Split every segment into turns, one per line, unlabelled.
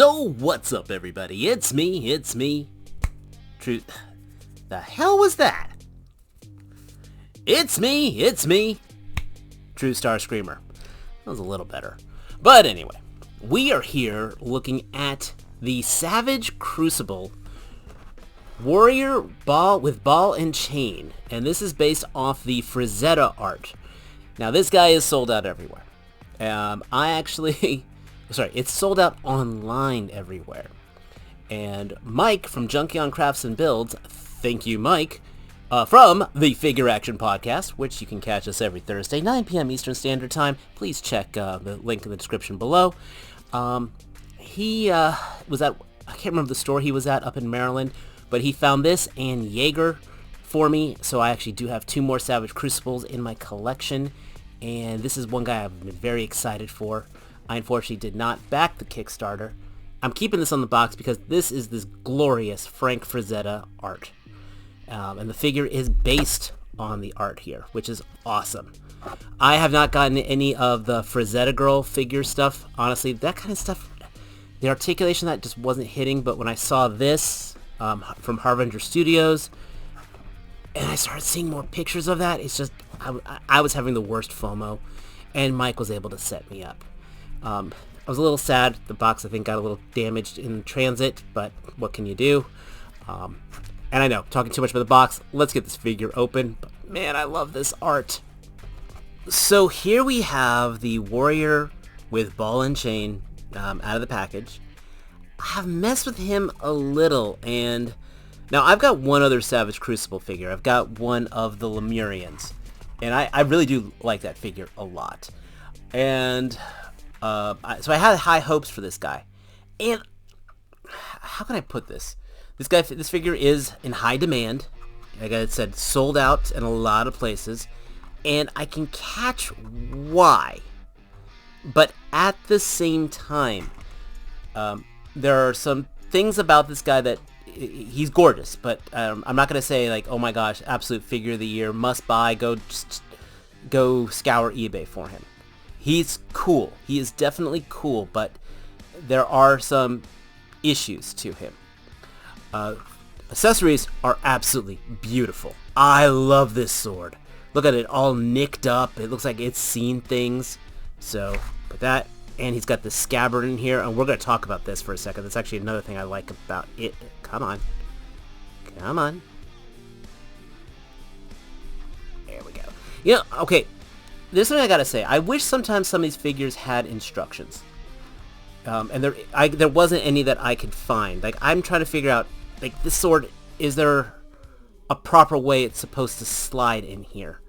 So what's up, everybody? It's me. Truth. The hell was that? It's me. True Star Screamer. That was a little better. But anyway, we are here looking at the Savage Crucible Warrior Ball with Ball and Chain. And this is based off the Frazetta art. Now this guy is sold out everywhere. It's sold out online everywhere. And Mike from Junkion Crafts and Builds, thank you Mike, from the Figure Action Podcast, which you can catch us every Thursday, 9 p.m. Eastern Standard Time. Please check the link in the description below. He was at, I can't remember the store he was at up in Maryland, but he found this and Jaeger for me, so I actually do have 2 more Savage Crucibles in my collection, and this is one guy I've been very excited for. I unfortunately did not back the Kickstarter. I'm keeping this on the box because this is this glorious Frank Frazetta art. And the figure is based on the art here, which is awesome. I have not gotten any of the Frazetta Girl figure stuff. Honestly, that kind of stuff, the articulation that just wasn't hitting, but when I saw this from Harbinger Studios, and I started seeing more pictures of that, it's just, I was having the worst FOMO, and Mike was able to set me up. I was a little sad. The box, I think, got a little damaged in transit, but what can you do? And I know, talking too much about the box. Let's get this figure open. But man, I love this art. So here we have the Warrior with Ball and Chain out of the package. I have messed with him a little, and now I've got one other Savage Crucible figure. I've got one of the Lemurians, and I really do like that figure a lot. And so I had high hopes for this guy, and how can I put this? This figure is in high demand. Like I said, sold out in a lot of places, and I can catch why. But at the same time, there are some things about this guy that he's gorgeous. But I'm not gonna say like, oh my gosh, absolute figure of the year, must buy. Go scour eBay for him. He's cool. He is definitely cool, but there are some issues to him. Accessories are absolutely beautiful. I love this sword. Look at it, all nicked up. It looks like it's seen things. So, with that, and he's got the scabbard in here, and we're going to talk about this for a second. That's actually another thing I like about it. Come on. There we go. You know, okay. This is something I gotta say. I wish sometimes some of these figures had instructions, and there wasn't any that I could find. Like, I'm trying to figure out, like, this sword, is there a proper way it's supposed to slide in here?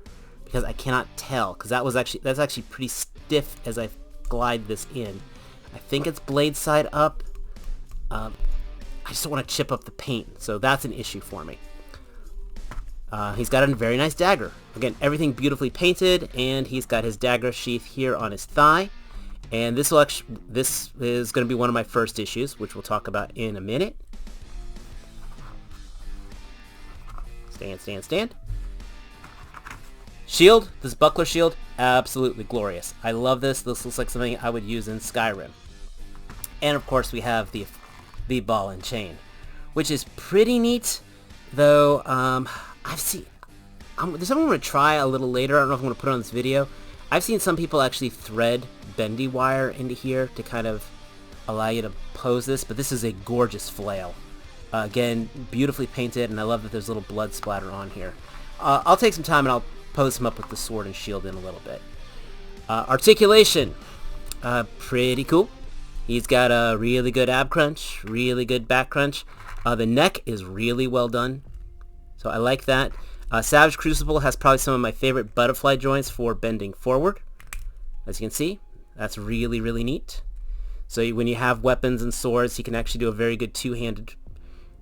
Because I cannot tell. Because that's actually pretty stiff as I glide this in. I think it's blade side up. I just don't want to chip up the paint, so that's an issue for me. He's got a very nice dagger. Again, everything beautifully painted, and he's got his dagger sheath here on his thigh. And this is going to be one of my first issues, which we'll talk about in a minute. Stand. Shield, this buckler shield, absolutely glorious. I love this. This looks like something I would use in Skyrim. And of course, we have the ball and chain, which is pretty neat, though. I've seen, there's something I'm going to try a little later. I don't know if I'm going to put it on this video. I've seen some people actually thread bendy wire into here to kind of allow you to pose this, but this is a gorgeous flail. Again, beautifully painted, and I love that there's a little blood splatter on here. I'll take some time and I'll pose him up with the sword and shield in a little bit. Articulation, pretty cool. He's got a really good ab crunch, really good back crunch. The neck is really well done. So I like that. Savage Crucible has probably some of my favorite butterfly joints for bending forward. As you can see, that's really, really neat. So when you have weapons and swords, he can actually do a very good two-handed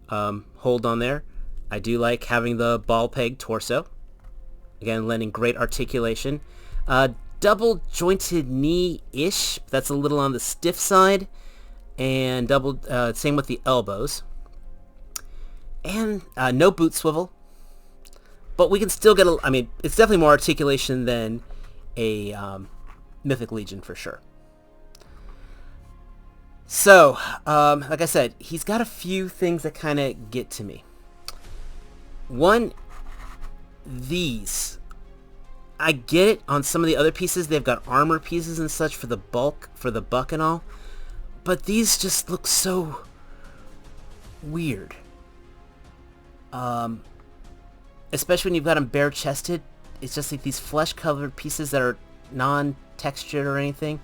hold on there. I do like having the ball peg torso. Again, lending great articulation. Double jointed knee-ish. That's a little on the stiff side. And same with the elbows. And no boot swivel, but we can still get I mean, it's definitely more articulation than a Mythic Legion for sure. So, like I said, he's got a few things that kind of get to me. One, these. I get it on some of the other pieces. They've got armor pieces and such for the bulk, for the buck and all. But these just look so weird. Especially when you've got them bare-chested. It's just like these flesh-covered pieces that are non-textured or anything.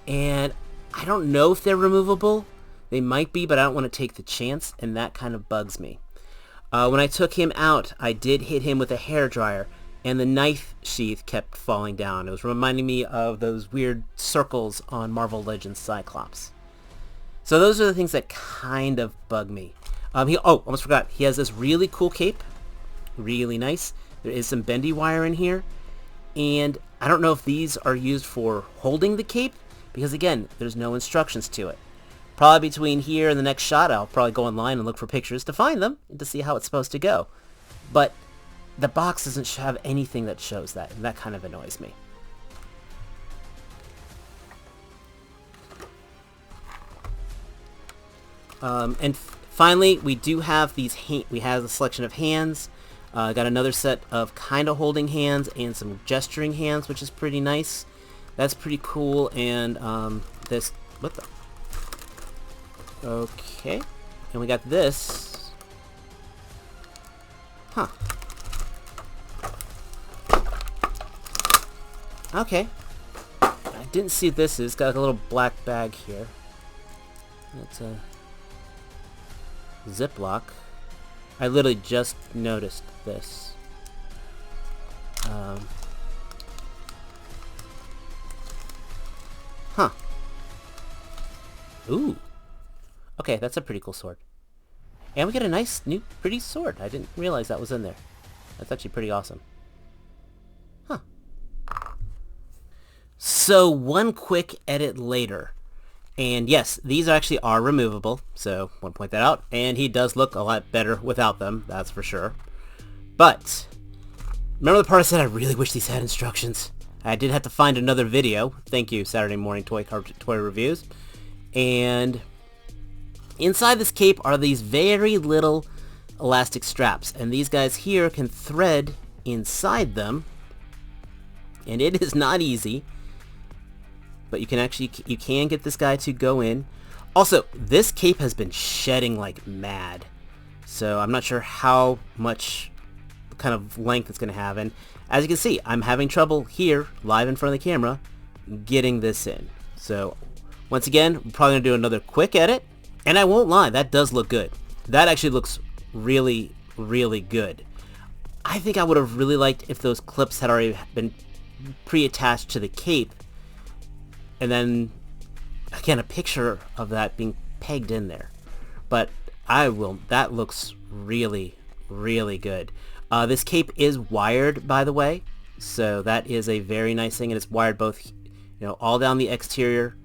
And I don't know if they're removable. They might be, but I don't want to take the chance, and that kind of bugs me. When I took him out, I did hit him with a hairdryer, and the knife sheath kept falling down. It was reminding me of those weird circles on Marvel Legends Cyclops. So those are the things that kind of bug me. Almost forgot. He has this really cool cape. Really nice. There is some bendy wire in here. And I don't know if these are used for holding the cape, because again, there's no instructions to it. Probably between here and the next shot, I'll probably go online and look for pictures to find them and to see how it's supposed to go. But the box doesn't have anything that shows that, and that kind of annoys me. And finally, we do have these. We have a selection of hands. Got another set of kind of holding hands and some gesturing hands, which is pretty nice. That's pretty cool. And this, what the? Okay, and we got this. Huh. Okay. I didn't see what this is. It's got a little black bag here. It's a Ziploc. I literally just noticed this. Huh. Ooh. Okay, that's a pretty cool sword. And we get a nice, new, pretty sword. I didn't realize that was in there. That's actually pretty awesome. Huh. So, one quick edit later. And yes, these actually are removable, so I want to point that out. And he does look a lot better without them, that's for sure. But, remember the part I said I really wish these had instructions? I did have to find another video. Thank you, Saturday Morning Toy Reviews. And inside this cape are these very little elastic straps. And these guys here can thread inside them. And it is not easy. But you can get this guy to go in. Also, this cape has been shedding like mad. So I'm not sure how much kind of length it's going to have. And as you can see, I'm having trouble here, live in front of the camera, getting this in. So once again, we're probably going to do another quick edit. And I won't lie, that does look good. That actually looks really, really good. I think I would have really liked if those clips had already been pre-attached to the cape. And then, again, a picture of that being pegged in there. But that looks really, really good. This cape is wired, by the way. So that is a very nice thing. And it's wired both, all down the exterior.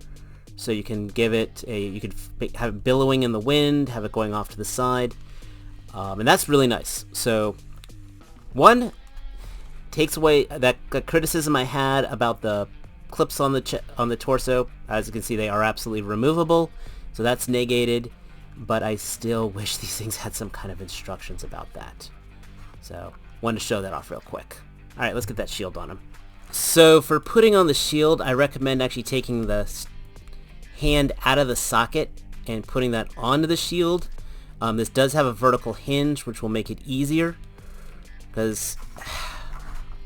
So you can give it you could have it billowing in the wind, have it going off to the side. And that's really nice. So, one, takes away that criticism I had about the clips on the torso. As you can see, they are absolutely removable, so that's negated, but I still wish these things had some kind of instructions about that. So wanted to show that off real quick. Alright, let's get that shield on him. So for putting on the shield, I recommend actually taking the hand out of the socket and putting that onto the shield. This does have a vertical hinge, which will make it easier,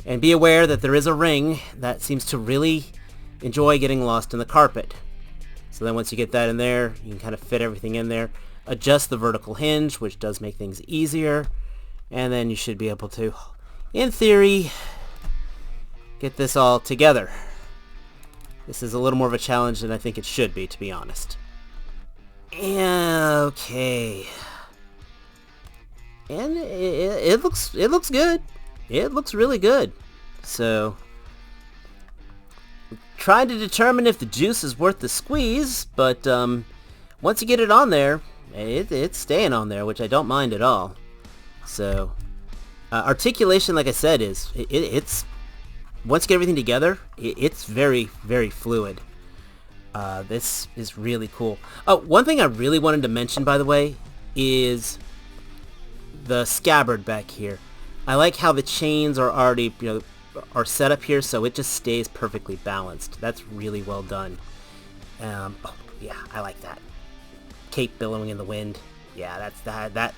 and be aware that there is a ring that seems to really enjoy getting lost in the carpet. So then once you get that in there, you can kind of fit everything in there. Adjust the vertical hinge, which does make things easier. And then you should be able to, in theory, get this all together. This is a little more of a challenge than I think it should be, to be honest. Okay. And it looks good. It looks really good. So, trying to determine if the juice is worth the squeeze, but once you get it on there, it's staying on there, which I don't mind at all. So, articulation, like I said, it's once you get everything together, it's very, very fluid. This is really cool. Oh, one thing I really wanted to mention, by the way, is the scabbard back here. I like how the chains are already, are set up here, so it just stays perfectly balanced. That's really well done. Oh, yeah, I like that. Cape billowing in the wind. Yeah, that's that.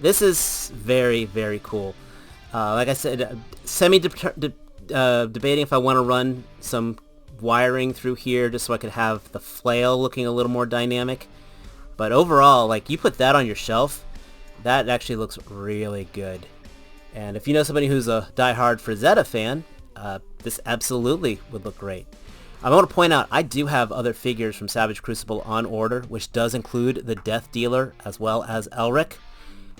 This is very, very cool. Like I said, debating if I want to run some wiring through here just so I could have the flail looking a little more dynamic. But overall, like, you put that on your shelf, that actually looks really good. And if you know somebody who's a die-hard Frazetta fan, this absolutely would look great. I want to point out, I do have other figures from Savage Crucible on order, which does include the Death Dealer as well as Elric.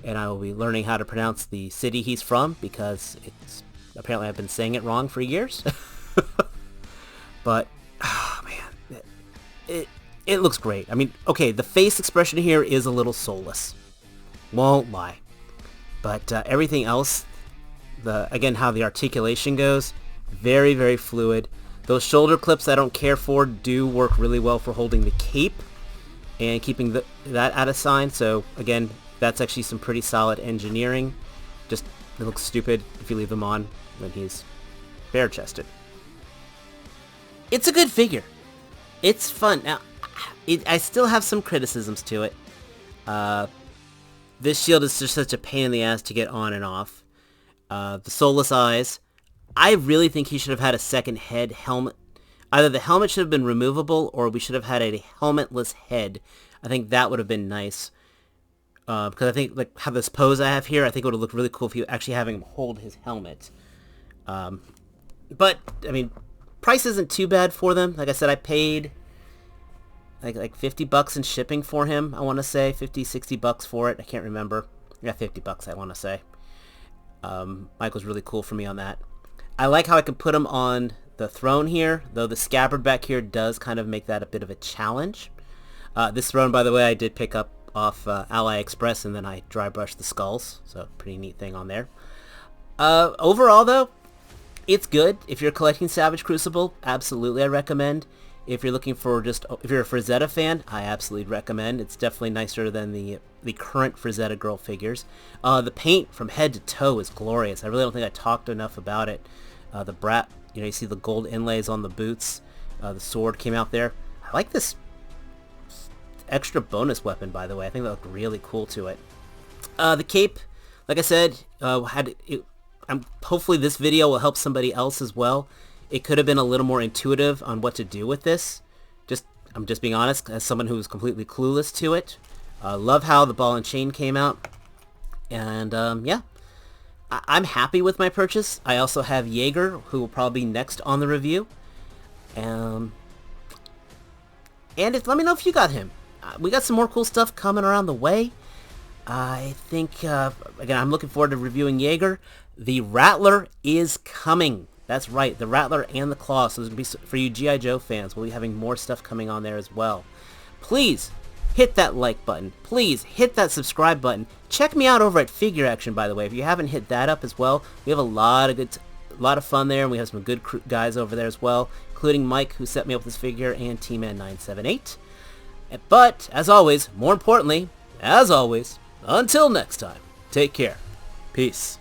And I will be learning how to pronounce the city he's from, because it's apparently I've been saying it wrong for years. But, oh man, it looks great. I mean, okay, the face expression here is a little soulless. Won't lie. But everything else, again, how the articulation goes, very, very fluid. Those shoulder clips I don't care for do work really well for holding the cape and keeping that out of sign. So, again, that's actually some pretty solid engineering. Just, it looks stupid if you leave them on when he's bare-chested. It's a good figure. It's fun. Now, I still have some criticisms to it. This shield is just such a pain in the ass to get on and off. The soulless eyes. I really think he should have had a second head helmet. Either the helmet should have been removable, or we should have had a helmetless head. I think that would have been nice. Because I think, like, how this pose I have here, I think it would have looked really cool if you actually having him hold his helmet. But, I mean, price isn't too bad for them. Like I said, I paid like $50 in shipping for him, I want to say. 50, 60 bucks for it. I can't remember. Yeah, 50 bucks, I want to say. Mike was really cool for me on that. I like how I can put him on the throne here, though the scabbard back here does kind of make that a bit of a challenge. This throne, by the way, I did pick up off AliExpress, and then I dry brushed the skulls, so pretty neat thing on there. Overall, though, it's good. If you're collecting Savage Crucible, absolutely I recommend. If you're looking for if you're a Frazetta fan, I absolutely recommend. It's definitely nicer than the current Frazetta girl figures. The paint from head to toe is glorious. I really don't think I talked enough about it. The brat, you see the gold inlays on the boots. The sword came out there. I like this extra bonus weapon, by the way. I think that looked really cool to it. The cape, like I said, hopefully this video will help somebody else as well. It could have been a little more intuitive on what to do with this. I'm just being honest, as someone who's completely clueless to it. Love how the ball and chain came out. And, yeah. I'm happy with my purchase. I also have Jaeger, who will probably be next on the review. And let me know if you got him. We got some more cool stuff coming around the way. I think, again, I'm looking forward to reviewing Jaeger. The Rattler is coming. That's right, the Rattler and the Claw. So there's going to be, for you G.I. Joe fans, we'll be having more stuff coming on there as well. Please hit that like button. Please hit that subscribe button. Check me out over at Figure Action, by the way. If you haven't hit that up as well, we have a lot of fun there, and we have some good guys over there as well, including Mike, who set me up with this figure, and T-Man978. But, as always, more importantly, as always, until next time, take care. Peace.